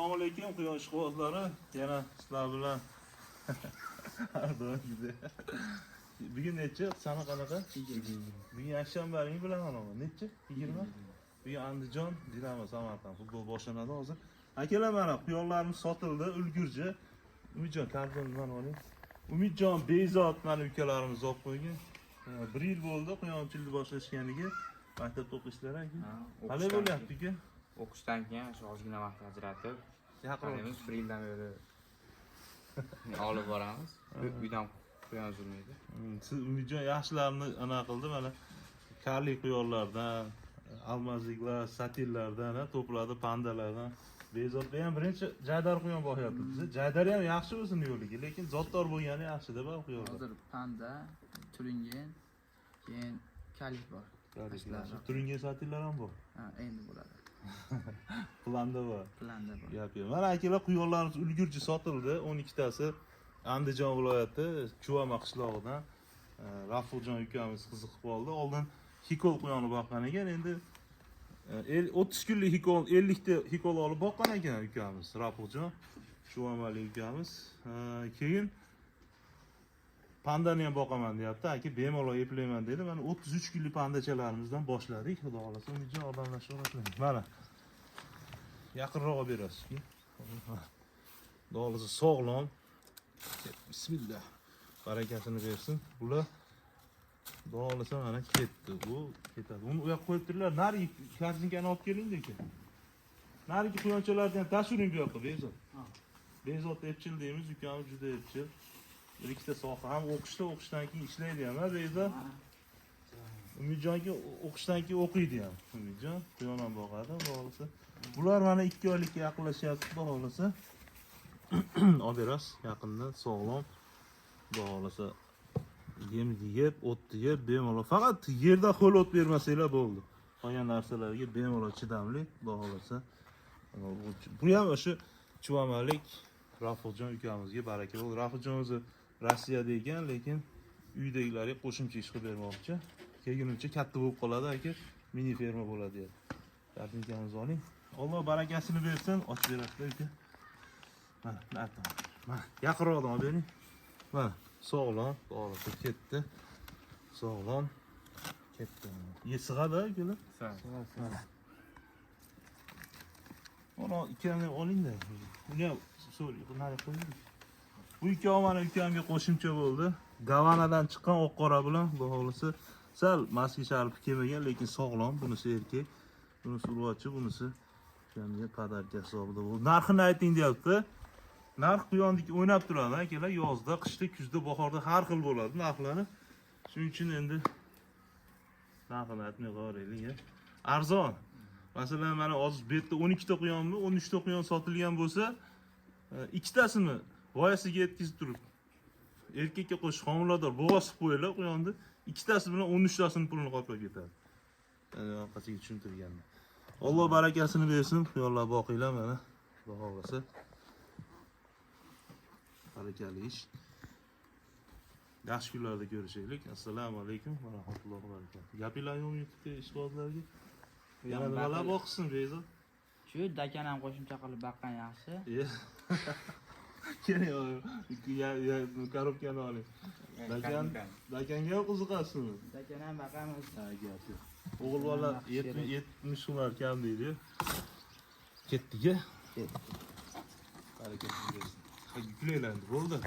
Assalomu alaykum quyosh quvvatlari. Yana sizlar bilan har doimgidek. Bugun necha? Sana qanaqa? Bugun yakshanbaning bilaman ama. Necha? 20? Bugun Andijon, Dinamo Samarqand futbol boshlanadi hozir. Akalar mana quyonlarimiz sotildi, ulgurji. Umidjon karbon mana oling. Umidjon Bezot mana ukalarimiz olib qo'ygan. 1 yil bo'ldi quyonchilikni boshlashganiga. Maktabda o'qishlari aka. Qalay bo'lyapti aka? O'qishdan keyin shu ozgina vaqt ajratib, yaqinimiz 1 yildan beri olib boramiz. Uydan quyon uzilmaydi. Siz Umidjon yaxshilarni ana qildi mana karli quyonlardan, almazliklar, satillardan to'pladi, pandalardan. Bezotda ham birinchi jaydar quyon boqyapti bizni. Jaydari ham yaxshi o'zini yo'liga, lekin zotdor bo'lgani yaxshi-da bu quyonlar. Hozir panda, turingen, keyin kalik bor. Turingen satillar ham bor. Ha, endi bo'ladi. Planda bor. Planda bor. Gap yo'q. Mana akalar quyonlarimiz ulgurji sotildi. 12 tasi Andijon viloyati Chuvama qishlog'idan Rafuljon ukamiz qiziqib qoldi. Oldin hikol quyoni boqqan ekan, endi 30 kunlik hikol, 50 ta hikol olib boqqan ekan ukamiz Rafuljon, Chuvamali ukamiz. Keyin pandani ham boqaman deyapti. Aka bemalol eplayman dedi. Mana 33 kunlik pandachalarimizdan boshladik. Xudo xolasa Umidjon odamlashib mana yaqinroq berasiz. Xudo sog'lom. Bismillah. Barakasini bersin. Bular xudo xolasa mana ketdi. Bu ketadi. Uni u yoqqa qo'yib turlar. Nari kartinkani olib keling aka. Narigi quyonchalardan tashiring bu yoqqa Bezot. Bezot epchil deymiz, ukamiz juda epchil. Bir ikkita soha ham o'qishdan keyin ishlaydi ham, Bezot. Umidjonga o'qishdan keyin o'qiydi ham. Umidjon quyon ham boqadi, xudo xolasa. Bular mana 2 oylikka yaqinlashyapti, xudo xolasa. Olib berasiz yaqindan sog'lom. Xudo xolasa yem yeb, o't yeb, bemalol. Faqat yerda ho'l o't bermasanglar bo'ldi. Qolgan narsalarga bemalol chidamli, xudo xolasa. Bu ham o'sha Chuvamalik Rafuljon ukamizga baraka bo'ldi. Rafuljon o'zi Rossiyada ekan, lekin uydagilarga qo'shimcha ish qilib bermoqchi. Kelguncha katta bo'lib qoladi aka, mini ferma bo'ladi deyapti. Kartinkamizni oling. Alloh barakasini bersin, ochib berasiz aka. Mana, yaqinroqdan olib bering. Mana, sog'lom, to'g'ri ketdi. Sog'lom ketdi. Sig'adi akalar? Sig'adi. Mana ikkani oling-da. Uni ham so'raylik, nari qo'ying. Bu ikkovi mana ukamga qo'shimcha bo'ldi. Gavanadan chiqqan oq qora bilan, xudo xolasa, sal maski sharpi kelmagan, lekin sog'lom. Bunisi erkak, bunisi urg'ochi, bunisi ukamga padarka hisobida bo'ldi. Narxini ayting deyapti. Narx quyondek o'ynab turadi akalar, yozda, qishda, kuzda, bahorda har xil bo'ladi narxlari. Shuning uchun endi narxini aytmay qo'yaylik. Arzon. Masalan, mana hozir bu yerda 12 ta quyonmi, 13 ta quyon sotilgan bo'lsa, ikkitasini voyasiga yetkazib turib, erkakka qo'shib homilador bo'g'osib qo'yinglar quyonni, ikkitasi bilan 13 tasini pulini qoplab ketadi. Orqasiga tushuntirganman. Alloh barakasini bersin, quyonlar boqinglar mana. Xudo xolasa. Barakali ish. Yaxshi kunlarda ko'rishaylik. Assalomu alaykum va rahmatullohi va barakatuh. Gapinglar yo'qmi YouTube'da ishqibozlarga? Yana nimalar boqsin Bezot? Shu dakan ham qo'shimcha qilib baqqan yaxshi. Keling, korobkani oling. Dakanga ham qiziqasizmi? Dakan ham baqamiz. Ha, gap yo'q. O'g'il bola 70 kunlar kam deydi. Ketdiga. Barakatli bo'lsin. Yuklanglar, bo'ldi.